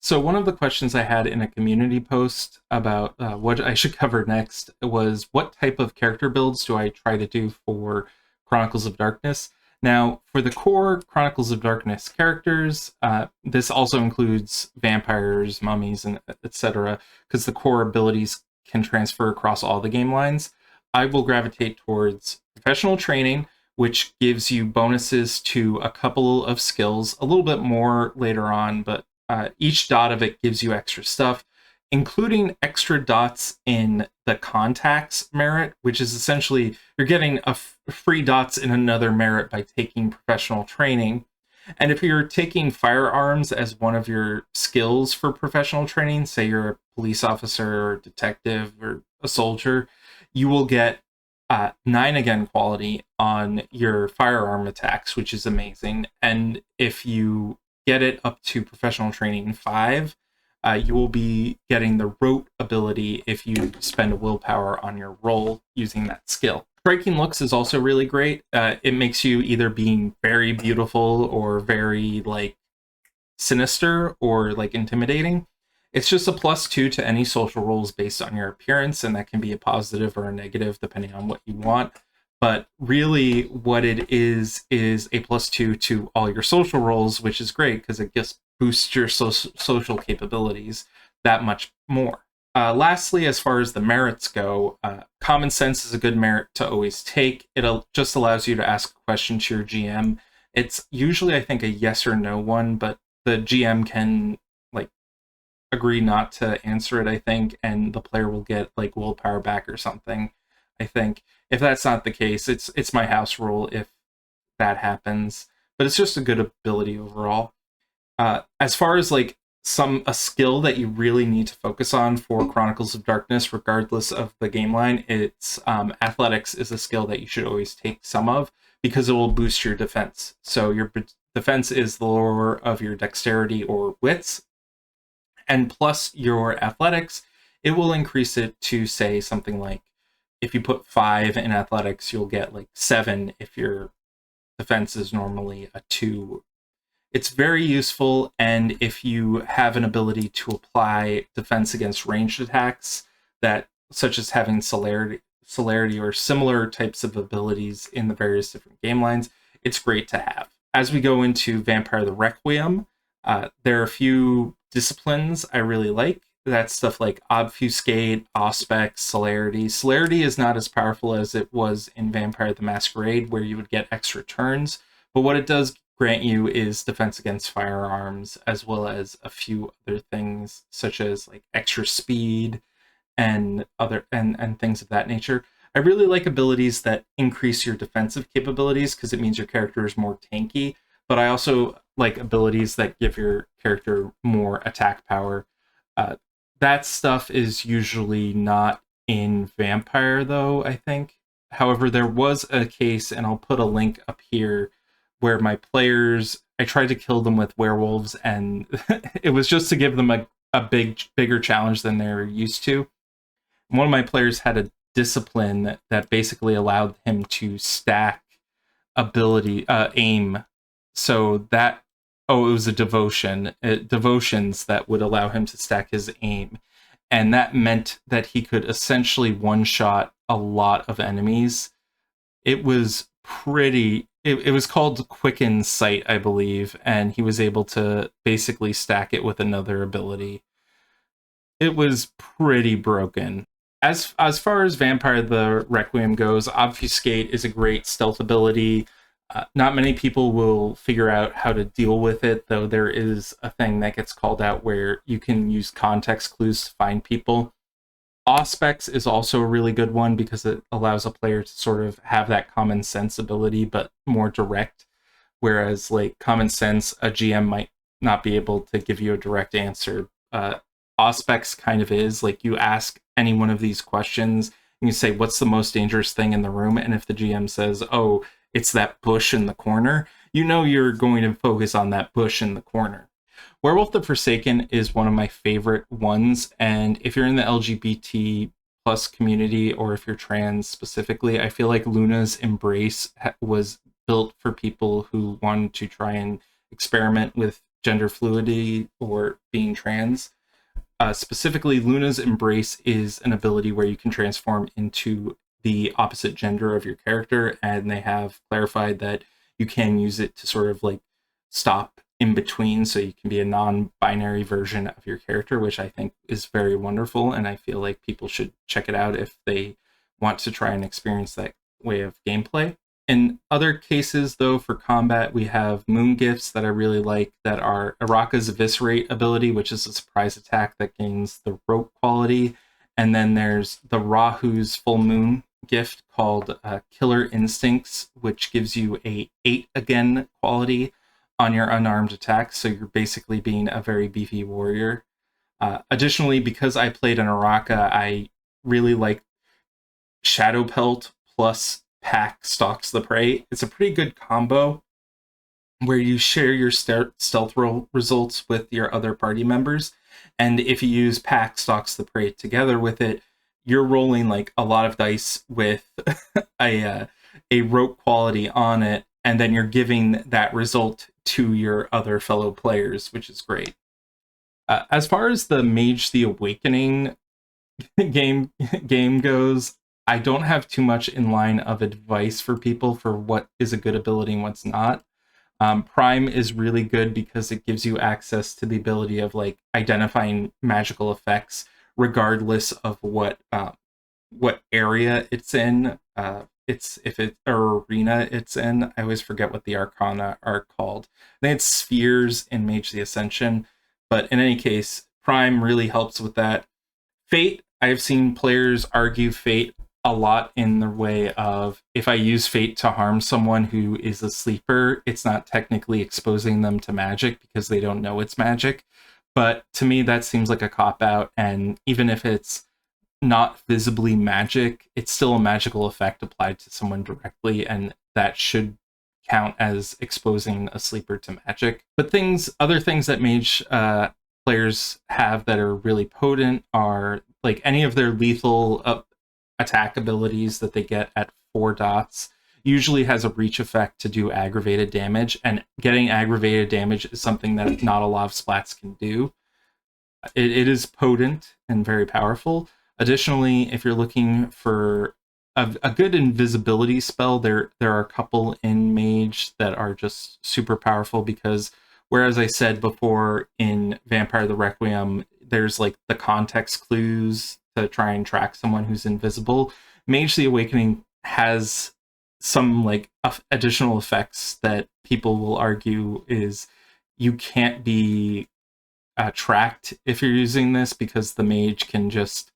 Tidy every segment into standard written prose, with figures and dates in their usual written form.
So one of the questions I had in a community post about what I should cover next was what type of character builds do I try to do for Chronicles of Darkness? Now, for the core Chronicles of Darkness characters, this also includes vampires, mummies, and etc., because the core abilities can transfer across all the game lines. I will gravitate towards professional training, which gives you bonuses to a couple of skills, a little bit more later on, but each dot of it gives you extra stuff, including extra dots in the contacts merit, which is essentially you're getting free dots in another merit by taking professional training. And if you're taking firearms as one of your skills for professional training, say you're a police officer or detective or a soldier, you will get 9 again quality on your firearm attacks, which is amazing. And if you get it up to professional training 5, you will be getting the rote ability if you spend a willpower on your roll using that skill. Striking looks is also really great. It makes you either being very beautiful or very like sinister or like intimidating. It's just a +2 to any social roles based on your appearance, and that can be a positive or a negative depending on what you want. But really what it is a +2 to all your social roles, which is great because it just boosts your social capabilities that much more. Lastly, as far as the merits go, common sense is a good merit to always take. It just allows you to ask a question to your GM. It's usually, I think, a yes or no one, but the GM can like agree not to answer it, I think, and the player will get like willpower back or something, I think. If that's not the case, it's my house rule if that happens. But it's just a good ability overall. As far as like a skill that you really need to focus on for Chronicles of Darkness, regardless of the game line, it's athletics is a skill that you should always take some of because it will boost your defense. So your defense is the lower of your dexterity or wits, and plus your athletics, it will increase it to say something like if you put 5 in athletics, you'll get like 7 if your defense is normally a 2. It's very useful, and if you have an ability to apply defense against ranged attacks, that such as having celerity or similar types of abilities in the various different game lines, it's great to have. As we go into Vampire the Requiem, there are a few disciplines I really like. That's stuff like Obfuscate, Auspex, Celerity. Celerity is not as powerful as it was in Vampire the Masquerade, where you would get extra turns, but what it does grant you is defense against firearms, as well as a few other things, such as like extra speed and other and things of that nature. I really like abilities that increase your defensive capabilities because it means your character is more tanky, but I also like abilities that give your character more attack power. That stuff is usually not in Vampire, though, I think. However, there was a case, and I'll put a link up here, where my players, I tried to kill them with werewolves, and it was just to give them a bigger challenge than they're used to. One of my players had a discipline that basically allowed him to stack ability aim, so that it was a devotions that would allow him to stack his aim, and that meant that he could essentially one-shot a lot of enemies. It was pretty it was called Quicken Sight, I believe, and he was able to basically stack it with another ability. It was pretty broken. As far as Vampire the Requiem goes, Obfuscate is a great stealth ability. Not many people will figure out how to deal with it, though there is a thing that gets called out where you can use context clues to find people. Auspex is also a really good one because it allows a player to sort of have that common sense ability, but more direct. Whereas, like, common sense, a GM might not be able to give you a direct answer. Auspex kind of is. Like, you ask any one of these questions, and you say, what's the most dangerous thing in the room? And if the GM says, oh, it's that bush in the corner, you know you're going to focus on that bush in the corner. Werewolf the Forsaken is one of my favorite ones, and if you're in the LGBT plus community, or if you're trans specifically, I feel like Luna's Embrace was built for people who wanted to try and experiment with gender fluidity or being trans. Specifically, Luna's Embrace is an ability where you can transform into the opposite gender of your character, and they have clarified that you can use it to sort of like stop in between, so you can be a non-binary version of your character, which I think is very wonderful, and I feel like people should check it out if they want to try and experience that way of gameplay. In other cases, though, for combat, we have moon gifts that I really like that are Araka's Eviscerate ability, which is a surprise attack that gains the rope quality. And then there's the Rahu's full moon gift called Killer Instincts, which gives you a 8 again quality on your unarmed attacks. So you're basically being a very beefy warrior. Additionally, because I played an Araka, I really like Shadow Pelt plus Pack Stalks the Prey. It's a pretty good combo where you share your stealth roll results with your other party members. And if you use Pack Stalks the Prey together with it, you're rolling like a lot of dice with a rope quality on it, and then you're giving that result to your other fellow players, which is great. As far as the Mage the Awakening game goes, I don't have too much in line of advice for people for what is a good ability and what's not. Prime is really good because it gives you access to the ability of like identifying magical effects regardless of what area it's in. If it's or arena it's in. I always forget what the arcana are called. I think it's spheres in Mage the Ascension, but in any case, Prime really helps with that. Fate, I've seen players argue Fate a lot in the way of, if I use Fate to harm someone who is a sleeper, it's not technically exposing them to magic because they don't know it's magic. But to me, that seems like a cop-out, and even if it's not visibly magic, it's still a magical effect applied to someone directly, and that should count as exposing a sleeper to magic. But other things that Mage players have that are really potent are like any of their lethal attack abilities that they get at 4 dots usually has a reach effect to do aggravated damage, and getting aggravated damage is something that not a lot of splats can do. It is potent and very powerful. Additionally, if you're looking for a good invisibility spell, there are a couple in Mage that are just super powerful, because whereas I said before in Vampire the Requiem, there's like the context clues to try and track someone who's invisible, Mage the Awakening has some like additional effects that people will argue is you can't be tracked if you're using this, because the mage can just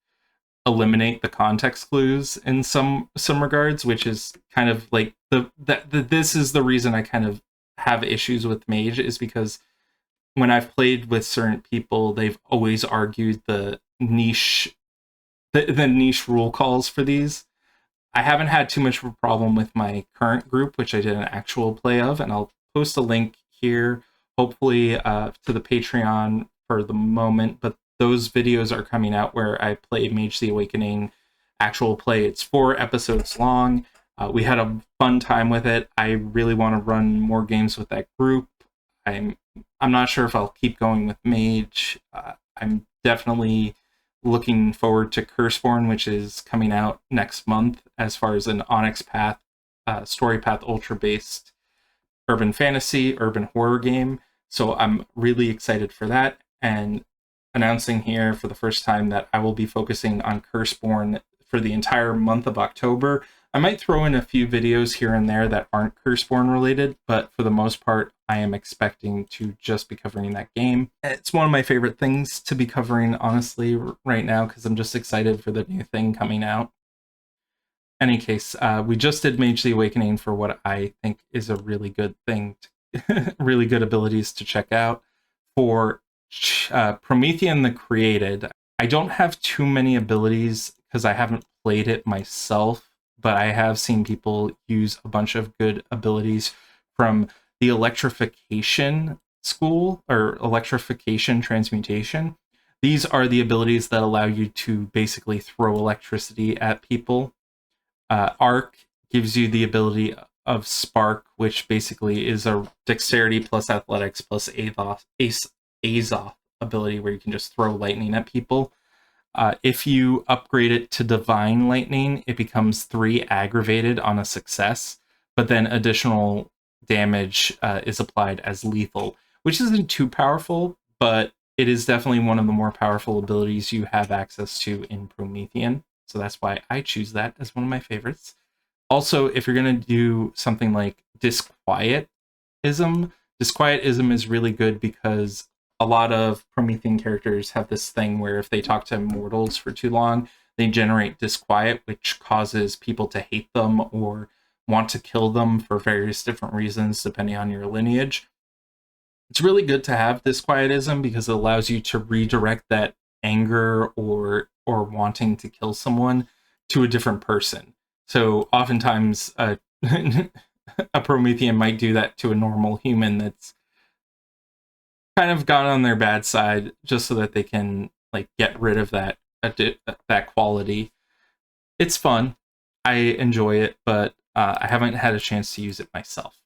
eliminate the context clues in some regards, which is kind of like this is the reason I kind of have issues with Mage, is because when I've played with certain people, they've always argued the niche rule calls for these. I haven't had too much of a problem with my current group, which I did an actual play of, and I'll post a link here, hopefully to the Patreon for the moment, but those videos are coming out where I play Mage the Awakening actual play. It's 4 episodes long. We had a fun time with it. I really want to run more games with that group. I'm not sure if I'll keep going with Mage. I'm definitely looking forward to Curseborn, which is coming out next month, as far as an Onyx Path, Story Path Ultra-based urban fantasy, urban horror game. So I'm really excited for that, and announcing here for the first time that I will be focusing on Curseborn for the entire month of October. I might throw in a few videos here and there that aren't Curseborn related, but for the most part, I am expecting to just be covering that game. It's one of my favorite things to be covering, honestly, right now, because I'm just excited for the new thing coming out. Any case, we just did Mage the Awakening for what I think is a really good thing, really good abilities to check out. For Promethean the Created, I don't have too many abilities because I haven't played it myself, but I have seen people use a bunch of good abilities from the Electrification School, or Electrification Transmutation. These are the abilities that allow you to basically throw electricity at people. Arc gives you the ability Spark, which basically is a dexterity plus athletics plus Azoth ability where you can just throw lightning at people. If you upgrade it to Divine Lightning, it becomes 3 aggravated on a success, but then additional damage is applied as lethal, which isn't too powerful, but it is definitely one of the more powerful abilities you have access to in Promethean. So that's why I choose that as one of my favorites. Also, if you're going to do something like Disquietism is really good because a lot of Promethean characters have this thing where if they talk to mortals for too long, they generate disquiet, which causes people to hate them or want to kill them for various different reasons, depending on your lineage. It's really good to have disquietism because it allows you to redirect that anger or wanting to kill someone to a different person. So oftentimes a Promethean might do that to a normal human that's kind of gone on their bad side just so that they can like get rid of that quality. It's fun. I enjoy it, but I haven't had a chance to use it myself.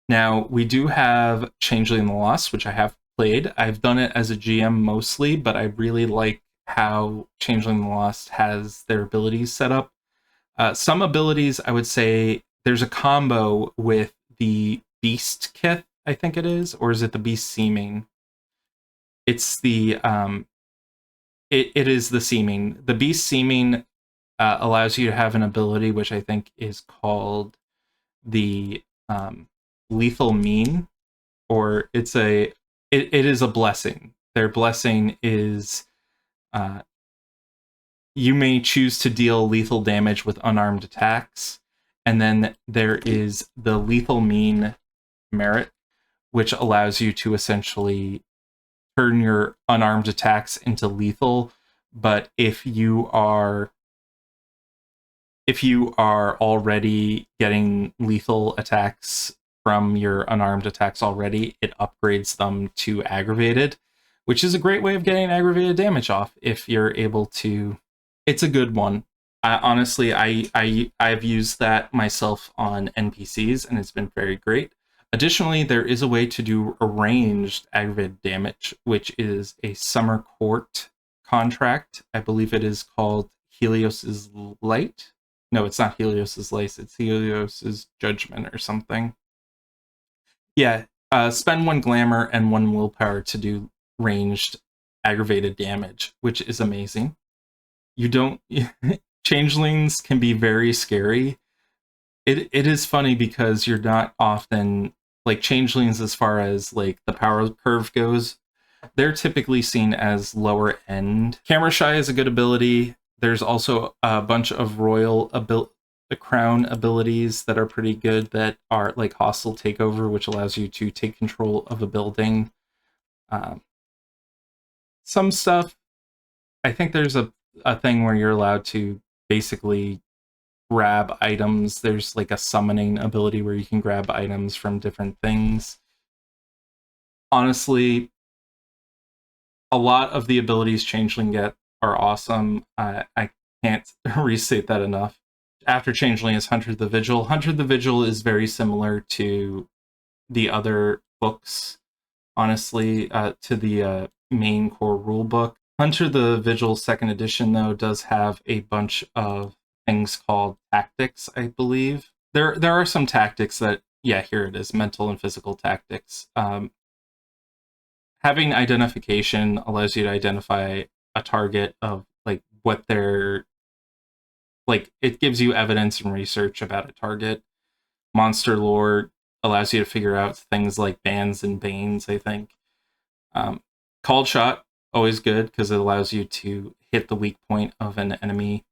Now, we do have Changeling the Lost, which I have played. I've done it as a GM mostly, but I really like how Changeling the Lost has their abilities set up. Some abilities, I would say, there's a combo with the Beast Kith, I think it is, or is it the Beast Seeming? It's the it is the Seeming. The Beast Seeming allows you to have an ability which I think is called the Lethal Mean, or it is a blessing. Their blessing is you may choose to deal lethal damage with unarmed attacks, and then there is the Lethal Mean merit, which allows you to essentially turn your unarmed attacks into lethal. But if you are already getting lethal attacks from your unarmed attacks already, it upgrades them to aggravated, which is a great way of getting aggravated damage off if you're able to. It's a good one. Honestly, I've used that myself on NPCs, and it's been very great. Additionally, there is a way to do arranged aggravated damage, which is a Summer Court contract. I believe it is called Helios's Light. No, it's not Helios's Light. It's Helios's Judgment or something. Yeah, spend 1 glamour and 1 willpower to do ranged aggravated damage, which is amazing. You don't... Changelings can be very scary. It is funny because you're not often... Like, changelings, as far as like the power curve goes, they're typically seen as lower end. Camera Shy is a good ability. There's also a bunch of the crown abilities that are pretty good that are like Hostile Takeover, which allows you to take control of a building. Some stuff, I think there's a thing where you're allowed to basically grab items. There's like a summoning ability where you can grab items from different things. Honestly, a lot of the abilities Changeling get are awesome. I can't restate that enough. After Changeling is Hunter the Vigil. Hunter the Vigil is very similar to the other books, honestly, to the main core rulebook. Hunter the Vigil 2nd edition, though, does have a bunch of things called tactics, I believe. There are some tactics that, yeah, here it is, mental and physical tactics. Having identification allows you to identify a target of like what they're like. It gives you evidence and research about a target. Monster lore allows you to figure out things like bans and banes, I think. Called shot, always good because it allows you to hit the weak point of an enemy.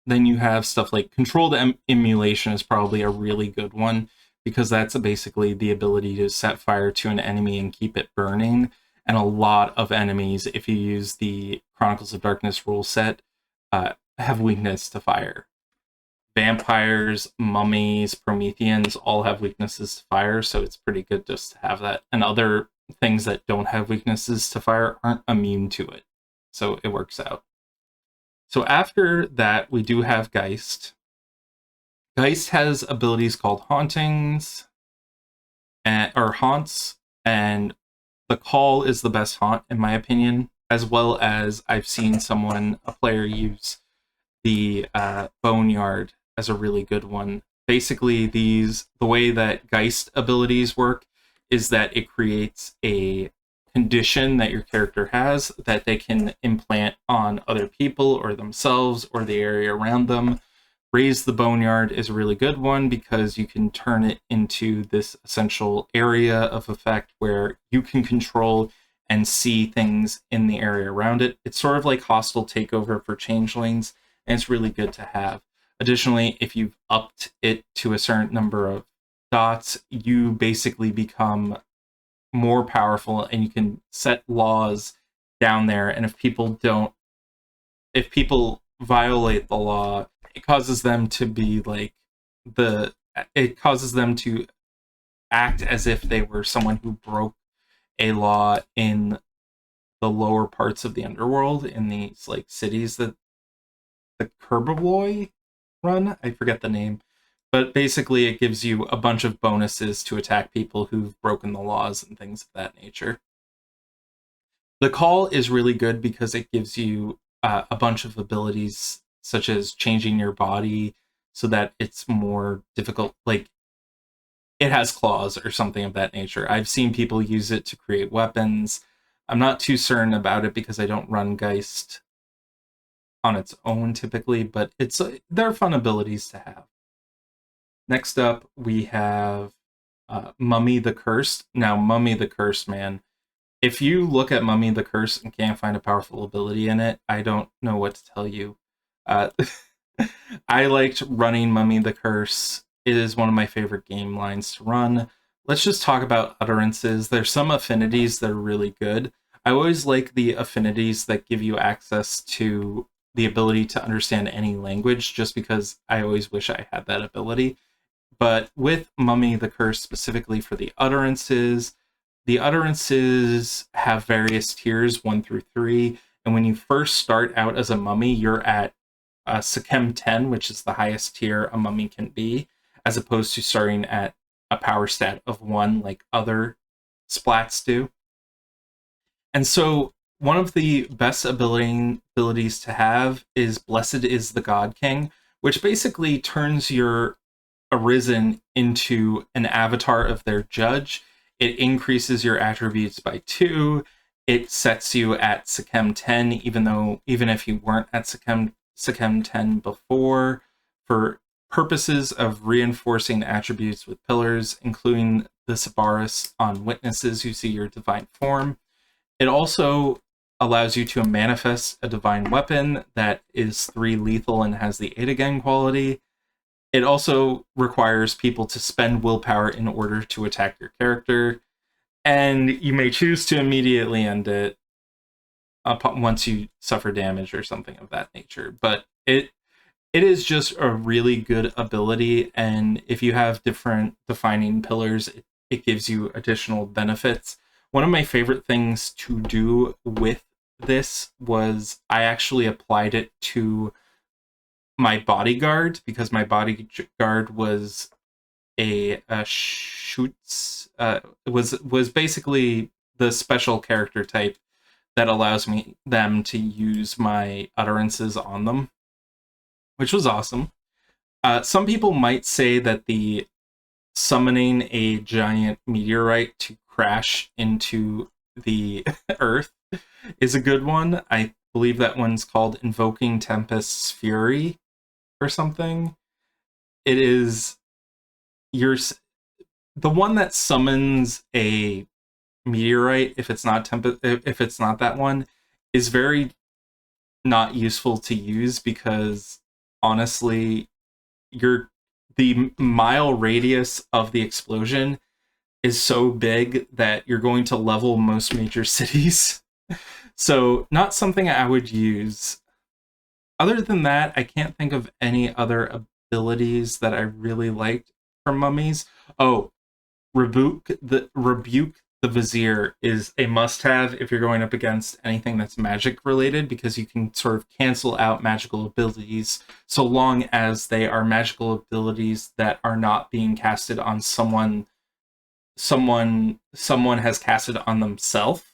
Then you have stuff like controlled emulation is probably a really good one, because that's basically the ability to set fire to an enemy and keep it burning. And a lot of enemies, if you use the Chronicles of Darkness rule set, have weakness to fire. Vampires, mummies, Prometheans all have weaknesses to fire, so it's pretty good just to have that. And other things that don't have weaknesses to fire aren't immune to it, so it works out. So after that, we do have Geist. Geist has abilities called hauntings or haunts, and the call is the best haunt in my opinion, as well as I've seen a player use the boneyard as a really good one. Basically, the way that Geist abilities work is that it creates a condition that your character has that they can implant on other people or themselves or the area around them. Raise the Boneyard is a really good one because you can turn it into this essential area of effect where you can control and see things in the area around it. It's sort of like hostile takeover for changelings, and it's really good to have. Additionally, if you've upped it to a certain number of dots, you basically become more powerful and you can set laws down there. And if people violate the law, it causes them to be like it causes them to act as if they were someone who broke a law in the lower parts of the underworld in these like cities that the Kerbaloy run. I forget the name. But basically it gives you a bunch of bonuses to attack people who've broken the laws and things of that nature. The call is really good because it gives you a bunch of abilities such as changing your body so that it's more difficult. Like it has claws or something of that nature. I've seen people use it to create weapons. I'm not too certain about it because I don't run Geist on its own typically, but they're fun abilities to have. Next up, we have Mummy the Cursed. Now, Mummy the Cursed, man. If you look at Mummy the Cursed and can't find a powerful ability in it, I don't know what to tell you. I liked running Mummy the Curse. It is one of my favorite game lines to run. Let's just talk about utterances. There's some affinities that are really good. I always like the affinities that give you access to the ability to understand any language, just because I always wish I had that ability. But with Mummy the Curse, specifically for the utterances have various tiers, 1 through 3. And when you first start out as a mummy, you're at Sekem 10, which is the highest tier a mummy can be, as opposed to starting at a power stat of 1 like other splats do. And so one of the best abilities to have is Blessed is the God King, which basically turns your Arisen into an avatar of their judge. It increases your attributes by 2. It sets you at Sekem 10, even if you weren't at Sekem 10 before, for purposes of reinforcing attributes with pillars, including the Sabaris on witnesses who see your divine form. It also allows you to manifest a divine weapon that is 3 lethal and has the 8 again quality. It also requires people to spend willpower in order to attack your character, and you may choose to immediately end it once you suffer damage or something of that nature. But it is just a really good ability, and if you have different defining pillars, it gives you additional benefits. One of my favorite things to do with this was I actually applied it to my bodyguard, because my bodyguard was a shoots was basically the special character type that allows them to use my utterances on them, which was awesome. Some people might say that the summoning a giant meteorite to crash into the earth is a good one. I believe that one's called Invoking Tempest's Fury or something. It is the one that summons a meteorite, if it's not that one, is very not useful to use, because honestly the mile radius of the explosion is so big that you're going to level most major cities. So not something I would use. Other than that, I can't think of any other abilities that I really liked from mummies. Oh, Rebuke the the Vizier is a must-have if you're going up against anything that's magic related, because you can sort of cancel out magical abilities so long as they are magical abilities that are not being casted on someone has casted on themselves.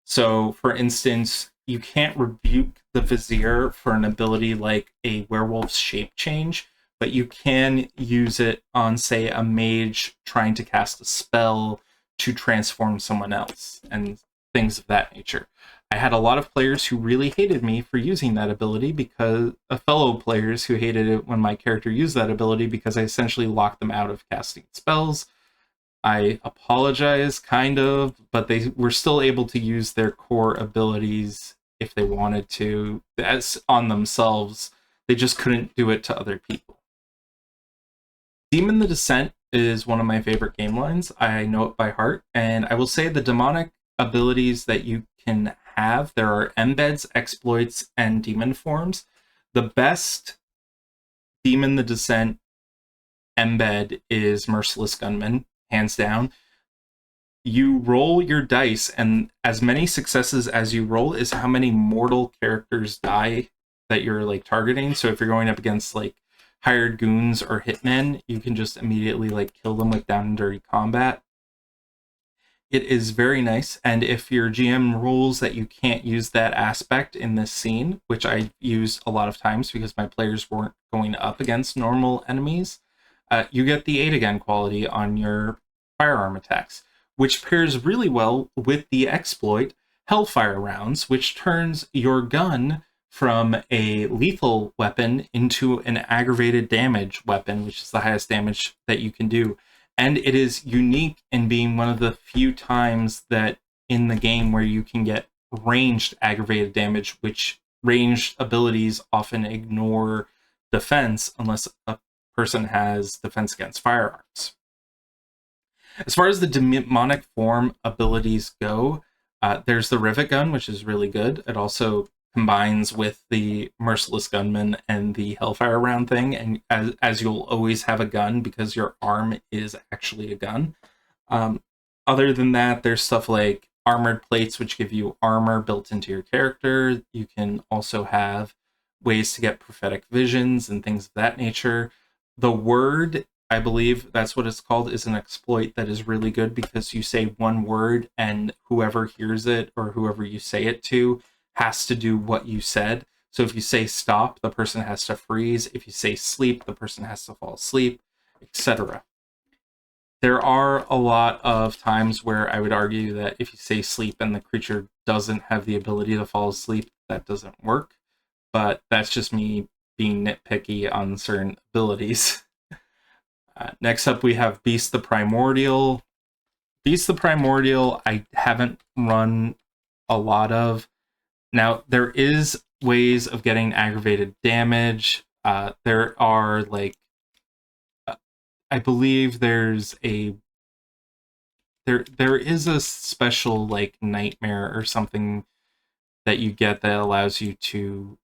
So, for instance, you can't rebuke the Vizier for an ability like a werewolf's shape change, but you can use it on, say, a mage trying to cast a spell to transform someone else and things of that nature. I had a lot of players who really hated me for using that ability, because fellow players who hated it when my character used that ability, because I essentially locked them out of casting spells. I apologize, kind of, but they were still able to use their core abilities if they wanted to, as on themselves. They just couldn't do it to other people. Demon the Descent is one of my favorite game lines. I know it by heart, and I will say the demonic abilities that you can have, there are embeds, exploits, and demon forms. The best Demon the Descent embed is Merciless Gunman, hands down. You roll your dice, and as many successes as you roll is how many mortal characters die that you're like targeting. So if you're going up against like hired goons or hitmen, you can just immediately like kill them with down and dirty combat. It is very nice, and if your GM rules that you can't use that aspect in this scene, which I used a lot of times because my players weren't going up against normal enemies, you get the 8 again quality on your firearm attacks, which pairs really well with the exploit Hellfire Rounds, which turns your gun from a lethal weapon into an aggravated damage weapon, which is the highest damage that you can do. And it is unique in being one of the few times that in the game where you can get ranged aggravated damage, which ranged abilities often ignore defense unless a person has defense against firearms. As far as the demonic form abilities go, there's the Rivet Gun, which is really good. It also combines with the Merciless Gunman and the Hellfire Round thing, and as you'll always have a gun because your arm is actually a gun. Other than that, there's stuff like Armored Plates, which give you armor built into your character. You can also have ways to get prophetic visions and things of that nature. The Word, I believe that's what it's called, is an exploit that is really good because you say one word and whoever hears it or whoever you say it to has to do what you said. So if you say stop, the person has to freeze. If you say sleep, the person has to fall asleep, etc. There are a lot of times where I would argue that if you say sleep and the creature doesn't have the ability to fall asleep, that doesn't work. But that's just me being nitpicky on certain abilities. Next up, we have Beast the Primordial. Beast the Primordial, I haven't run a lot of. Now, there is ways of getting aggravated damage. There are, like, I believe there's there is a special, like, nightmare or something that you get that allows you to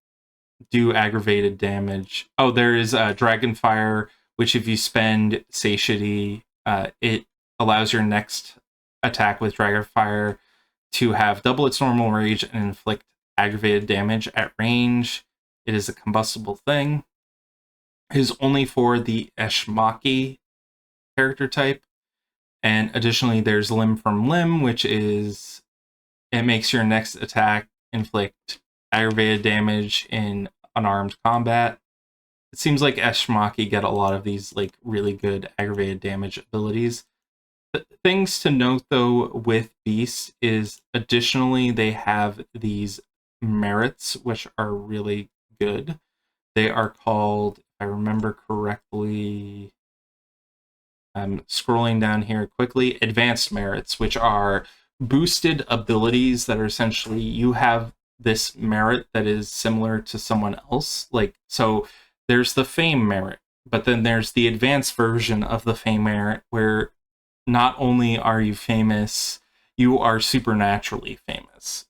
do aggravated damage. Oh, there is Dragonfire, which if you spend Satiety, it allows your next attack with Dragonfire to have double its normal rage and inflict aggravated damage at range. It is a combustible thing. It is only for the Eshmaki character type. And additionally, there's Limb from Limb, which is, it makes your next attack inflict aggravated damage in unarmed combat. It seems like Eshmaki get a lot of these like really good aggravated damage abilities. Things to note though with Beasts is additionally they have these merits which are really good. They are called, if I remember correctly, I'm scrolling down here quickly, advanced merits, which are boosted abilities that are essentially you have this merit that is similar to someone else. Like, so there's the fame merit, but then there's the advanced version of the fame merit where not only are you famous, you are supernaturally famous.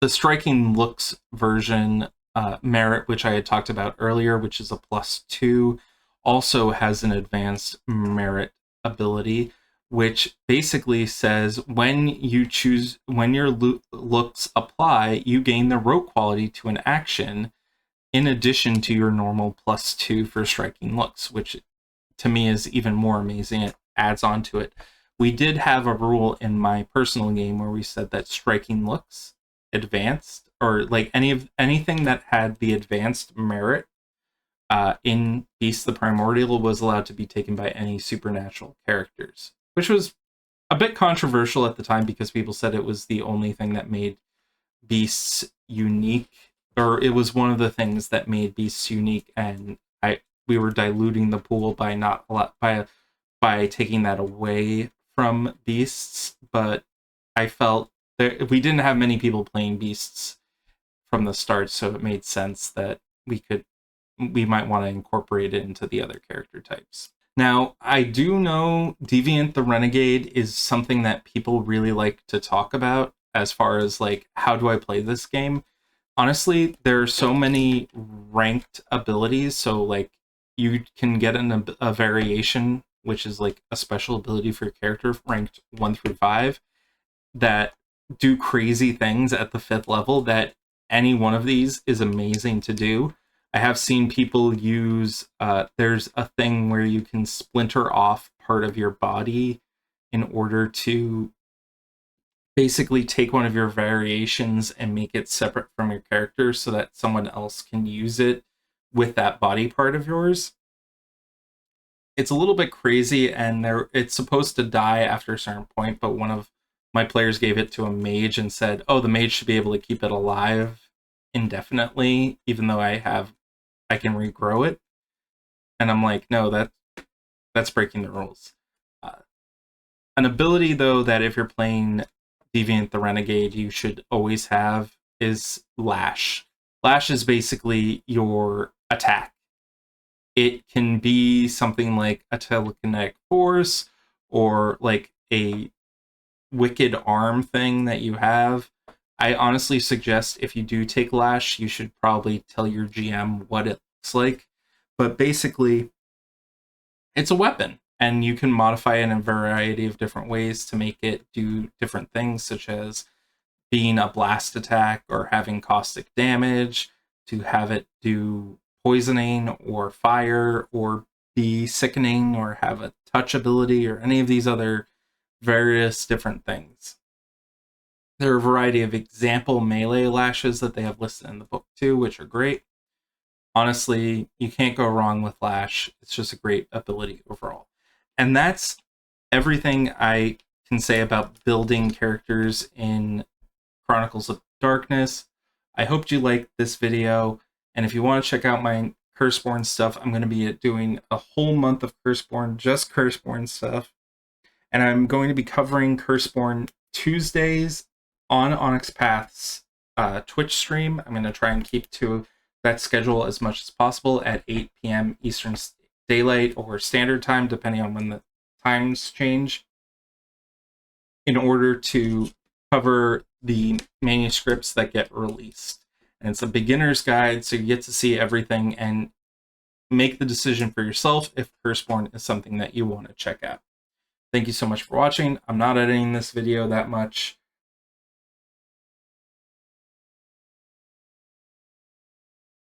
The Striking Looks version merit, which I had talked about earlier, which is a +2, also has an advanced merit ability, which basically says when your looks apply, you gain the rogue quality to an action in addition to your normal +2 for striking looks, which to me is even more amazing. It adds on to it. We did have a rule in my personal game where we said that striking looks, advanced, or like anything that had the advanced merit in Geist the Primordial was allowed to be taken by any supernatural characters, which was a bit controversial at the time because people said it was the only thing that made beasts unique, or it was one of the things that made beasts unique, and we were diluting the pool by not a lot by taking that away from beasts. But I felt that we didn't have many people playing beasts from the start, so it made sense that we might want to incorporate it into the other character types. Now, I do know Deviant the Renegade is something that people really like to talk about as far as like, how do I play this game? Honestly, there are so many ranked abilities, so like you can get a variation, which is like a special ability for your character ranked 1 through 5 that do crazy things at the 5th level, that any one of these is amazing to do. I have seen people use, there's a thing where you can splinter off part of your body in order to basically take one of your variations and make it separate from your character so that someone else can use it with that body part of yours. It's a little bit crazy, and it's supposed to die after a certain point, but one of my players gave it to a mage and said, oh, the mage should be able to keep it alive indefinitely, even though I can regrow it. And I'm like, no, that's breaking the rules. An ability, though, that if you're playing Deviant the Renegade, you should always have is Lash. Lash is basically your attack. It can be something like a telekinetic force or like a wicked arm thing that you have. I honestly suggest if you do take Lash, you should probably tell your GM what it looks like. But basically, it's a weapon, and you can modify it in a variety of different ways to make it do different things, such as being a blast attack or having caustic damage, to have it do poisoning or fire or be sickening or have a touch ability or any of these other various different things. There are a variety of example melee lashes that they have listed in the book too, which are great. Honestly, you can't go wrong with Lash. It's just a great ability overall. And that's everything I can say about building characters in Chronicles of Darkness. I hope you liked this video, and if you want to check out my Curseborn stuff, I'm going to be doing a whole month of Curseborn, just Curseborn stuff. And I'm going to be covering Curseborn Tuesdays on Onyx Path's Twitch stream. I'm going to try and keep to that schedule as much as possible at 8 p.m. Eastern Daylight or Standard Time, depending on when the times change, in order to cover the manuscripts that get released. And it's a beginner's guide, so you get to see everything and make the decision for yourself if Curseborn is something that you want to check out. Thank you so much for watching. I'm not editing this video that much.